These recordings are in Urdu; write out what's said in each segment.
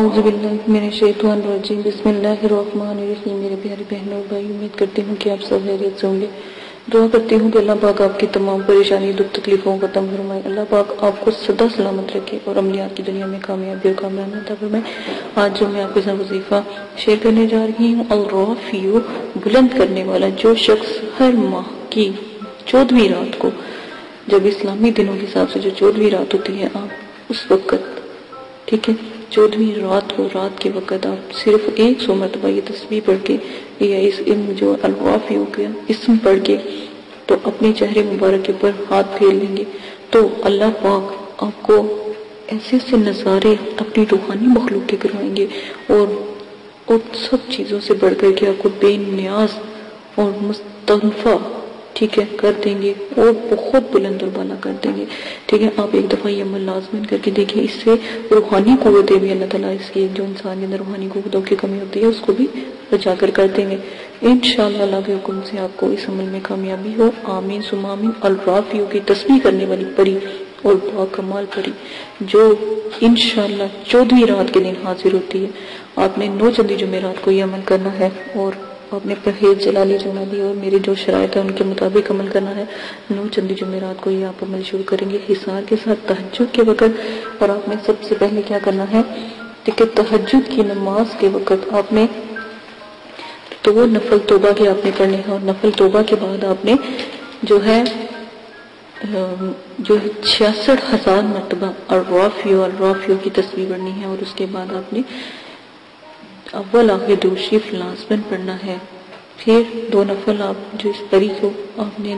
اعوذ باللہ من الشیطان الرجیم بسم اللہ الرحمن الرحیم۔ میرے پیارے بہنوں اور بھائی، امید کرتی ہوں کہ آپ سب خیریت سے ہوں گے۔ دعا کرتی ہوں کہ اللہ پاک آپ کی تمام پریشانی دکھ تکلیفوں کو ختم فرمائے، اللہ پاک آپ کو سدا سلامت رکھے اور عملیات کی دنیا میں کامیابی اور کامیابی عطا فرمائے۔ آج جو میں آپ کے ساتھ وظیفہ شیئر کرنے جا رہی ہوں، الرافع، بلند کرنے والا۔ جو شخص ہر ماہ کی 14ویں رات کو، جب اسلامی دنوں کے حساب سے جو 14ویں رات ہوتی ہے، آپ اس وقت، ٹھیک ہے، 14ویں رات کو، رات کے وقت آپ صرف 100 مرتبہ یہ تسبیح پڑھ کے یا اس جو الرافع کا اسم پڑھ کے تو اپنے چہرے مبارک کے اوپر ہاتھ پھیر لیں گے، تو اللہ پاک آپ کو ایسے سے نظارے اپنی روحانی مخلوق کے کروائیں گے اور سب چیزوں سے بڑھ کر کے آپ کو بے نیاز اور مستنفع، ٹھیک ہے، کر دیں گے اور بہت بلند اور بالا کر دیں گے، ٹھیک ہے۔ آپ ایک دفعہ یہ عمل لازمن کر کے دیکھیں، اس سے روحانی قوتیں بھی اللہ تعالیٰ اس کی جو انسان کے اندر روحانی قوتوں کی کمی ہوتی ہے اس کو بھی بچا کر دیں گے انشاءاللہ۔ اللہ کے حکم سے آپ کو اس عمل میں کامیابی ہو، آمین ثم آمین۔ الرافع کی تسبیح کرنے والی پری اور با کمال پری جو انشاءاللہ 14ویں رات کے دن حاضر ہوتی ہے، آپ نے 9 چندی جمعرات کو یہ عمل کرنا ہے اور آپ نے پرہیز جلالی جنابی اور میرے جو شرائط ہیں ان کے مطابق عمل کرنا ہے۔ 9 چندی جمعرات کو یہ آپ عمل شروع کریں گے حصار کے ساتھ تہجد کے وقت، اور آپ نے سب سے پہلے کیا کرنا ہے کہ تہجد کی نماز کے وقت آپ نے تو وہ نفل توبہ کے آپ نے پڑھنے ہیں، اور نفل توبہ کے بعد آپ نے جو ہے 66,000 مرتبہ الرافع کی تسبیح پڑھنی ہے، اور اس کے بعد آپ نے اول آخر درود شریف لازمن پڑھنا ہے۔ پھر 2 نفل آپ جو اس پری کو آپ نے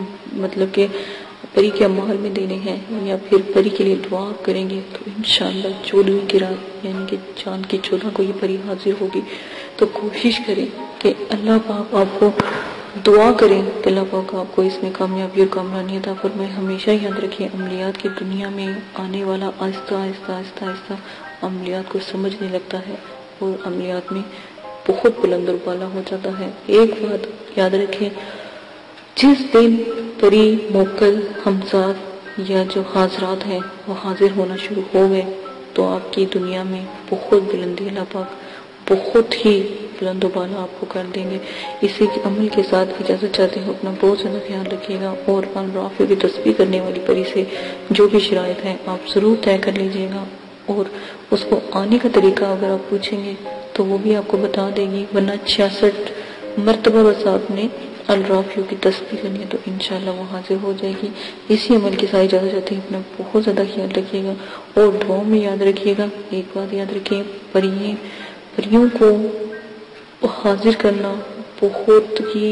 مطلب کہ پری کے اعمال میں دینے ہیں یا پھر پری کے لیے دعا کریں گے، تو انشاءاللہ 14ویں کی رات یعنی کہ چاند کی 14 کو یہ پری حاضر ہوگی۔ تو کوشش کریں کہ اللہ پاک آپ کو دعا کریں کہ اللہ پاک آپ کو اس میں کامیابی اور کامرانی عطا فرمائے۔ ہمیشہ یاد رکھیں، عملیات کی دنیا میں آنے والا آہستہ آہستہ آہستہ آہستہ عملیات کو سمجھنے لگتا ہے اور عملیات میں بہت بلند اور بالا ہو جاتا ہے۔ ایک بات یاد رکھیں، جس دن پری موکل ہمسات یا جو حاضرات ہیں وہ حاضر ہونا شروع ہو گئے تو آپ کی دنیا میں بہت بلندی اللہ پاک بہت ہی بلند و بالا آپ کو کر دیں گے۔ اسی کے عمل کے ساتھ اجازت چاہتے ہیں، اپنا بہت زیادہ خیال رکھیے گا، اور الرافع کی تسبیح کرنے والی پری سے جو بھی شرائط ہیں آپ ضرور طے کر لیجئے گا، اور اس کو آنے کا طریقہ اگر آپ پوچھیں گے تو وہ بھی آپ کو بتا دے گی، ورنہ 66 مرتبہ بس آپ نے الرافع کی تسبیح کرنی ہے تو انشاءاللہ وہ حاضر ہو جائے گی۔ اسی عمل کے ساتھ اجازت چاہتے ہیں، اپنا بہت زیادہ خیال رکھیے گا، اور دعاؤں میں یاد رکھیے گا، ایک بات یاد رکھیں، پریوں کو حاضر کرنا بہت ہی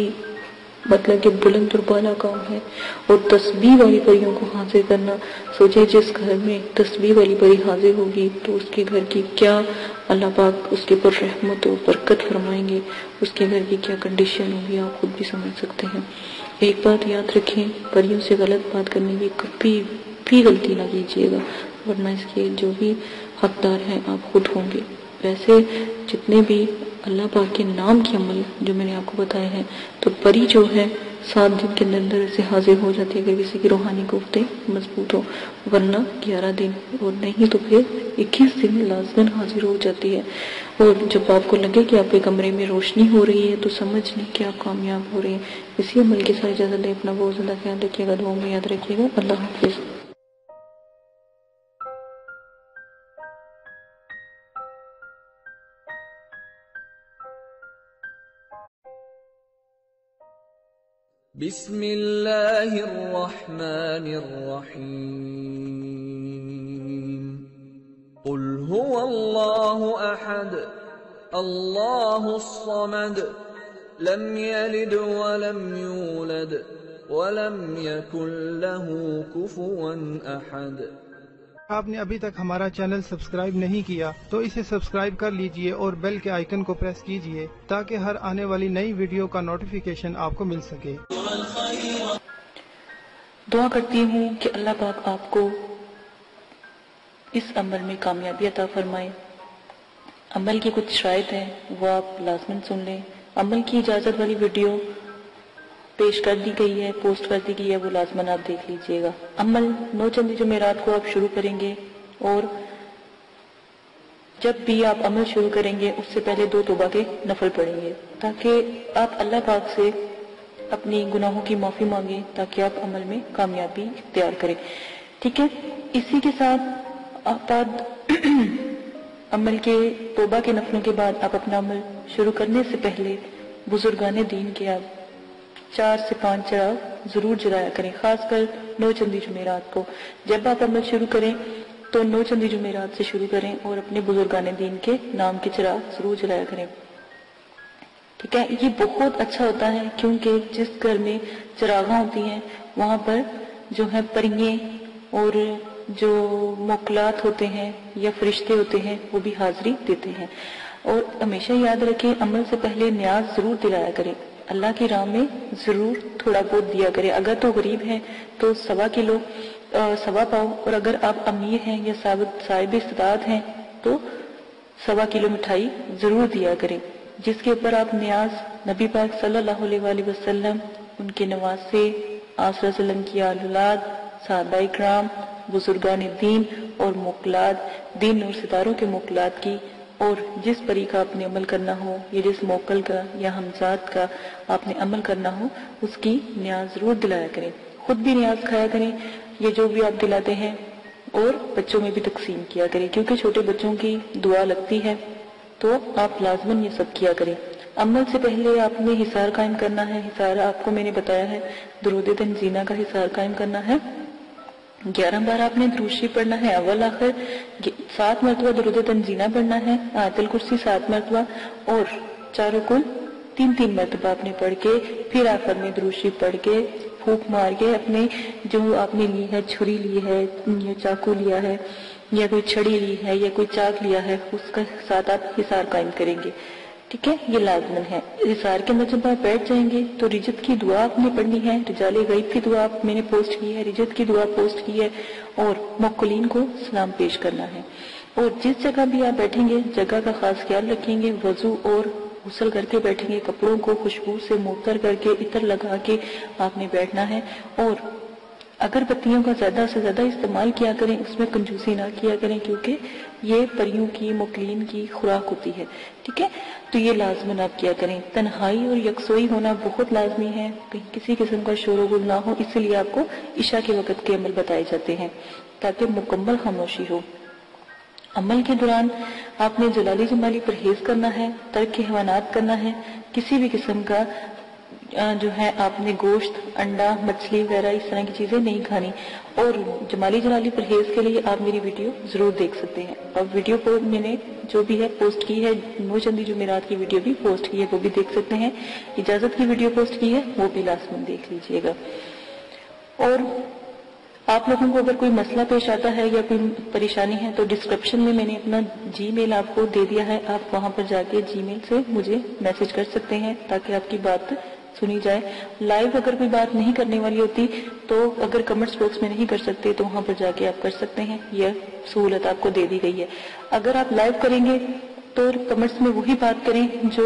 مطلب کہ بلند اور بالا کام ہے، اور تسبیح والی پریوں کو حاضر کرنا، سوچے جس گھر میں تسبیح والی پری حاضر ہوگی تو اس کے گھر کی کیا اللہ پاک اس کے پر رحمت و برکت فرمائیں گے، اس کے گھر کی کیا کنڈیشن ہوگی آپ خود بھی سمجھ سکتے ہیں۔ ایک بات یاد رکھیں، پریوں سے غلط بات کرنے کی کبھی بھی غلطی نہ کیجیے گا، ورنہ اس کے جو بھی حقدار ہیں آپ خود ہوں گے۔ ویسے جتنے بھی اللہ پاک کے نام کے عمل جو میں نے آپ کو بتائے ہیں، تو پری جو ہے 7 دن کے اندر سے حاضر ہو جاتی ہے اگر کسی کی روحانی قوتیں مضبوط ہو، ورنہ 11 دن، اور نہیں تو پھر 21 دن لازمن حاضر ہو جاتی ہے۔ اور جب آپ کو لگے کہ آپ کے کمرے میں روشنی ہو رہی ہے تو سمجھ لیں کہ آپ کامیاب ہو رہے ہیں۔ اسی عمل کے ساتھ اجازت دیں، اپنا بہت زیادہ خیال رکھیے گا، دعاؤں میں یاد رکھیے گا۔ اللہ حافظ۔ بسم اللہ الرحمن الرحیم۔ قل هو اللہ احد اللہ الصمد لم یلد ولم یولد ولم یکن له کفوا احد۔ آپ نے ابھی تک ہمارا چینل سبسکرائب نہیں کیا تو اسے سبسکرائب کر لیجئے اور بیل کے آئیکن کو پریس کیجئے تاکہ ہر آنے والی نئی ویڈیو کا نوٹیفیکیشن آپ کو مل سکے۔ دعا کرتی ہوں کہ اللہ پاک آپ کو اس عمل میں کامیابی عطا فرمائے۔ عمل کی کچھ شرائط ہیں وہ آپ لازماً سن لیں۔ عمل کی اجازت والی ویڈیو پیش کر دی گئی ہے، پوسٹ کر دی گئی ہے، وہ لازماً آپ دیکھ لیجئے گا۔ عمل 9 چندی جمعرات کو آپ شروع کریں گے، اور جب بھی آپ عمل شروع کریں گے اس سے پہلے 2 توبہ کے نفل پڑھیں گے تاکہ آپ اللہ پاک سے اپنی گناہوں کی معافی مانگیں، تاکہ آپ عمل میں کامیابی اختیار کریں. ٹھیک ہے، اسی کے ساتھ آپ عمل کے توبہ کے نفلوں کے بعد آپ اپنا عمل شروع کرنے سے پہلے بزرگان دین کے آپ 4 سے 5 چراغ ضرور جلایا کریں، خاص کر 9 چندی جمعرات کو. جب آپ عمل شروع کریں تو 9 چندی جمعرات سے شروع کریں اور اپنے بزرگان دین کے نام کے چراغ ضرور جلایا کریں. ٹھیک ہے، یہ بہت اچھا ہوتا ہے کیونکہ جس گھر میں چراغاں ہوتی ہیں وہاں پر جو ہے پریے اور جو موکلات ہوتے ہیں یا فرشتے ہوتے ہیں وہ بھی حاضری دیتے ہیں. اور ہمیشہ یاد رکھیں عمل سے پہلے نیاز ضرور دلایا کریں، اللہ کی راہ میں ضرور تھوڑا بہت دیا کریں. اگر تو غریب ہیں تو 1.25 کلو 1.25 پاؤ، اور اگر آپ امیر ہیں یا صاحب استطاعت ہیں تو 1.25 کلو مٹھائی ضرور دیا کریں، جس کے اوپر آپ نیاز نبی پاک صلی اللہ علیہ وآلہ وسلم، ان کے نواسے، آپ صلی اللہ علیہ وسلم کی آل اولاد، صحابہ اکرام، بزرگان دین اور موکلات، دین اور ستاروں کے موکلات کی، اور جس پری کا آپ نے عمل کرنا ہو یا جس موکل کا یا ہمزاد کا آپ نے عمل کرنا ہو اس کی نیاز ضرور دلایا کریں. خود بھی نیاز کھایا کریں یہ جو بھی آپ دلاتے ہیں، اور بچوں میں بھی تقسیم کیا کریں کیونکہ چھوٹے بچوں کی دعا لگتی ہے، تو آپ لازماً یہ سب کیا کریں. عمل سے پہلے آپ نے حصار قائم کرنا ہے. حصار آپ کو میں نے بتایا ہے درود تنزینہ کا حصار قائم کرنا ہے. 11 بار آپ نے درود شریف پڑھنا ہے، اول آخر 7 مرتبہ درود تنزینہ پڑھنا ہے، آیت الکرسی 7 مرتبہ، اور چاروں کل 3 مرتبہ آپ نے پڑھ کے پھر آخر میں درود شریف پڑھ کے پھونک مار کے اپنے جو آپ نے لی ہے، چھری لی ہے یا چاقو لیا ہے یا کوئی چھڑی لی ہے یا کوئی چاک لیا ہے، اس کے ساتھ آپ حصار قائم کریں گے. ٹھیک ہے، یہ لازمن ہے. حصار کے اندر جب آپ بیٹھ جائیں گے تو رجت کی دعا آپ نے پڑھنی ہے، رجال غیب کی دعا میں نے پوسٹ کی ہے، رجت کی دعا پوسٹ کی ہے، اور موکلین کو سلام پیش کرنا ہے. اور جس جگہ بھی آپ بیٹھیں گے جگہ کا خاص خیال رکھیں گے، وضو اور غسل کر کے بیٹھیں گے، کپڑوں کو خوشبو سے معطر کر کے عطر لگا کے آپ نے بیٹھنا ہے. اور اگر بتیوں کا زیادہ سے زیادہ استعمال کیا کریں، اس میں کنجوسی نہ کیا کریں کیونکہ یہ پریوں کی موکلین کی خوراک ہوتی ہے. ٹھیک ہے، تو یہ لازماً آپ کیا کریں. تنہائی اور یکسوئی ہونا بہت لازمی ہے، کہیں کسی قسم کا شور و غل نہ ہو، اس لیے آپ کو عشاء کے وقت کے عمل بتائے جاتے ہیں تاکہ مکمل خاموشی ہو. عمل کے دوران آپ نے جلالی جمالی پرہیز کرنا ہے، ترک حیوانات کرنا ہے، کسی بھی قسم کا جو ہے آپ نے گوشت، انڈا، مچھلی وغیرہ اس طرح کی چیزیں نہیں کھانی. اور جمالی جلالی پرہیز کے لیے آپ میری ویڈیو ضرور دیکھ سکتے ہیں، اور ویڈیو کو میں نے جو بھی ہے پوسٹ کی ہے، 9 چندی جمعرات کی ویڈیو بھی پوسٹ کی ہے، وہ بھی دیکھ سکتے ہیں. اجازت کی ویڈیو پوسٹ کی ہے، وہ بھی لازماً دیکھ لیجئے گا. اور آپ لوگوں کو اگر کوئی مسئلہ پیش آتا ہے یا کوئی پریشانی ہے تو ڈسکرپشن میں میں نے اپنا جی میل آپ کو دے دیا ہے، آپ وہاں پر جا کے جی میل سے مجھے میسج کر سکتے ہیں تاکہ آپ کی بات سنی جائے. لائیو اگر کوئی بات نہیں کرنے والی ہوتی تو اگر کمنٹس باکس میں نہیں کر سکتے تو وہاں پر جا کے آپ کر سکتے ہیں، یہ سہولت آپ کو دے دی گئی ہے. اگر آپ لائیو کریں گے تو کمنٹس میں وہی بات کریں جو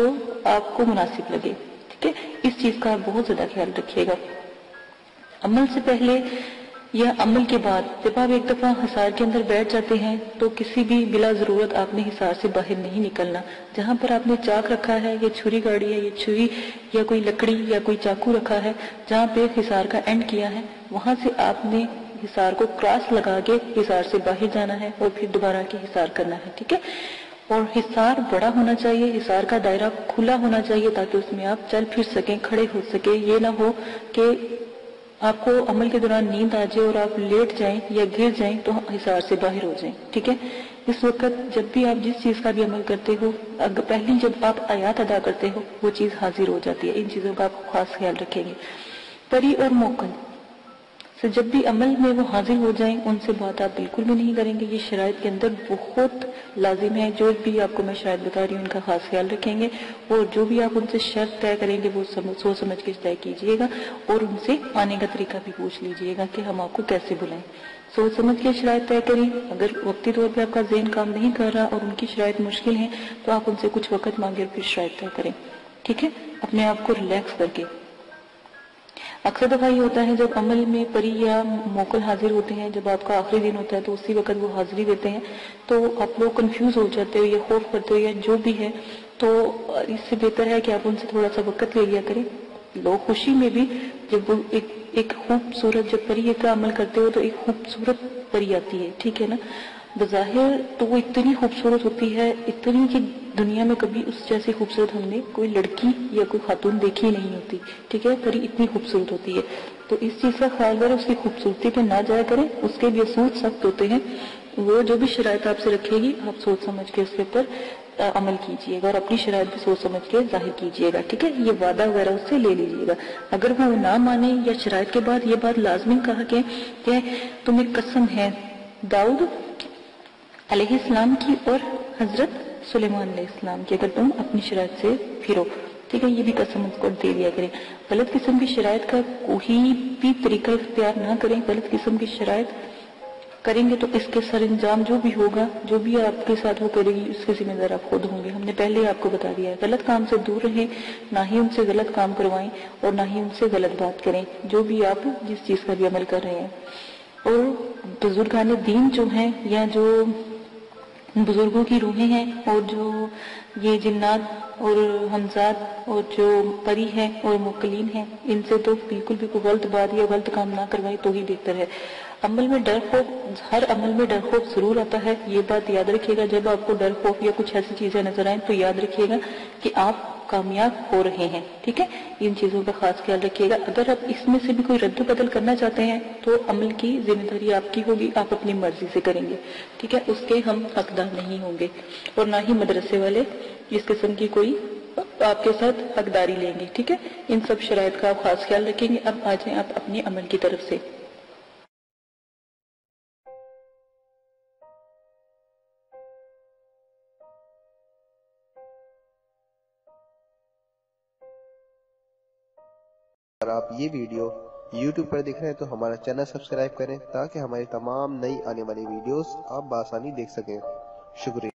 آپ کو مناسب لگے. ٹھیک ہے، اس چیز کا آپ بہت زیادہ خیال رکھیے گا. عمل سے پہلے یا عمل کے بعد جب آپ ایک دفعہ حصار کے اندر بیٹھ جاتے ہیں تو کسی بھی بلا ضرورت آپ نے حصار سے باہر نہیں نکلنا. جہاں پر آپ نے چاک رکھا ہے یا چھری گاڑی ہے یا چھری یا کوئی لکڑی یا کوئی چاقو رکھا ہے، جہاں پہ حصار کا اینڈ کیا ہے وہاں سے آپ نے حصار کو کراس لگا کے حصار سے باہر جانا ہے اور پھر دوبارہ کے حصار کرنا ہے. ٹھیک ہے، اور حصار بڑا ہونا چاہیے، حصار کا دائرہ کھلا ہونا چاہیے تاکہ اس میں آپ چل پھر سکیں، کھڑے ہو سکیں. یہ نہ ہو کہ آپ کو عمل کے دوران نیند آ جائے اور آپ لیٹ جائیں یا گر جائیں تو حصار سے باہر ہو جائیں. ٹھیک ہے، اس وقت جب بھی آپ جس چیز کا بھی عمل کرتے ہو، پہلی جب آپ آیات ادا کرتے ہو وہ چیز حاضر ہو جاتی ہے. ان چیزوں کا آپ خاص خیال رکھیں گے. پری اور موکل سے جب بھی عمل میں وہ حاضر ہو جائیں ان سے بات آپ بالکل بھی نہیں کریں گے. یہ شرائط کے اندر بہت لازم ہے. جو بھی آپ کو میں شاید بتا رہی ہوں ان کا خاص خیال رکھیں گے، اور جو بھی آپ ان سے شرط طے کریں گے وہ سوچ سمجھ کے طے کیجئے گا، اور ان سے آنے کا طریقہ بھی پوچھ لیجئے گا کہ ہم آپ کو کیسے بلائیں. سوچ سمجھ کے شرائط طے کریں. اگر وقتی طور پہ آپ کا ذہن کام نہیں کر رہا اور ان کی شرائط مشکل ہیں تو آپ ان سے کچھ وقت مانگے اور پھر شرائط طے کریں. ٹھیک ہے، اپنے آپ کو ریلیکس کر کے. اکثر دفعہ یہ ہوتا ہے جب عمل میں پری یا موکل حاضر ہوتے ہیں، جب آپ کا آخری دن ہوتا ہے تو اسی وقت وہ حاضری دیتے ہیں، تو آپ لوگ کنفیوز ہو جاتے ہو یا خوف کرتے ہو یا جو بھی ہے، تو اس سے بہتر ہے کہ آپ ان سے تھوڑا سا وقت لے لیا کریں. لوگ خوشی میں بھی جب وہ ایک خوبصورت، جب پری کا عمل کرتے ہو تو ایک خوبصورت پری آتی ہے، ٹھیک ہے نا. بظاہر تو وہ اتنی خوبصورت ہوتی ہے، اتنی کہ دنیا میں کبھی اس جیسی خوبصورت ہم نے کوئی لڑکی یا کوئی خاتون دیکھی ہی نہیں ہوتی، ٹھیک ہے. پری اتنی خوبصورت ہوتی ہے، تو اس چیز کا خیال کریں، اس کی خوبصورتی پہ نہ جایا کریں. اس کے بھی اصول سخت ہوتے ہیں، وہ جو بھی شرائط آپ سے رکھے گی آپ سوچ سمجھ کے اس کے اوپر عمل کیجئے گا اور اپنی شرائط بھی سوچ سمجھ کے ظاہر کیجئے گا، ٹھیک ہے. یہ وعدہ وغیرہ اس سے لے لیجئے گا. اگر وہ نہ مانے یا شرائط کے بعد یہ بات لازمی کہا کہ تمہیں قسم ہے داؤد علیہ السلام کی اور حضرت سلیمان علیہ السلام کی، اگر تم اپنی شرائط سے پھرو، ٹھیک ہے. یہ بھی قسم اس کو دے دیا کریں. غلط قسم کی شرائط کا کوئی بھی طریقہ اختیار نہ کریں. غلط قسم کی شرائط کریں گے تو اس کے سر انجام جو بھی ہوگا، جو بھی آپ کے ساتھ وہ کرے گی، اس کے ذمہ دار آپ خود ہوں گے. ہم نے پہلے آپ کو بتا دیا ہے. غلط کام سے دور رہیں، نہ ہی ان سے غلط کام کروائیں اور نہ ہی ان سے غلط بات کریں، جو بھی آپ جس چیز کا بھی عمل کر رہے ہیں. اور بزرگان دین جو ہیں یا جو بزرگوں کی روحیں ہیں اور جو یہ جنات اور حمزات اور جو پری ہیں اور موکلین ہیں، ان سے تو بالکل بھی کوئی غلط بات یا غلط کام نہ کروائے تو ہی بہتر ہے. عمل میں ڈر خوف، ہر عمل میں ڈر خوف ضرور آتا ہے، یہ بات یاد رکھیے گا. جب آپ کو ڈر خوف یا کچھ ایسی چیزیں نظر آئیں تو یاد رکھیے گا کہ آپ کامیاب ہو رہے ہیں، ٹھیک ہے. ان چیزوں کا خاص خیال رکھیے گا. اگر آپ اس میں سے بھی کوئی رد و بدل کرنا چاہتے ہیں تو عمل کی ذمہ داری آپ کی ہوگی، آپ اپنی مرضی سے کریں گے، ٹھیک ہے. اس کے ہم حقدار نہیں ہوں گے اور نہ ہی مدرسے والے اس قسم کی کوئی آپ کے ساتھ حقداری لیں گے، ٹھیک ہے. ان سب شرائط کا آپ خاص خیال رکھیں گے. اب آ جائیں آپ اپنے عمل کی طرف سے. اگر آپ یہ ویڈیو YouTube پر دیکھ رہے ہیں تو ہمارا چینل سبسکرائب کریں تاکہ ہماری تمام نئی آنے والی ویڈیوز آپ بآسانی دیکھ سکیں. شکریہ.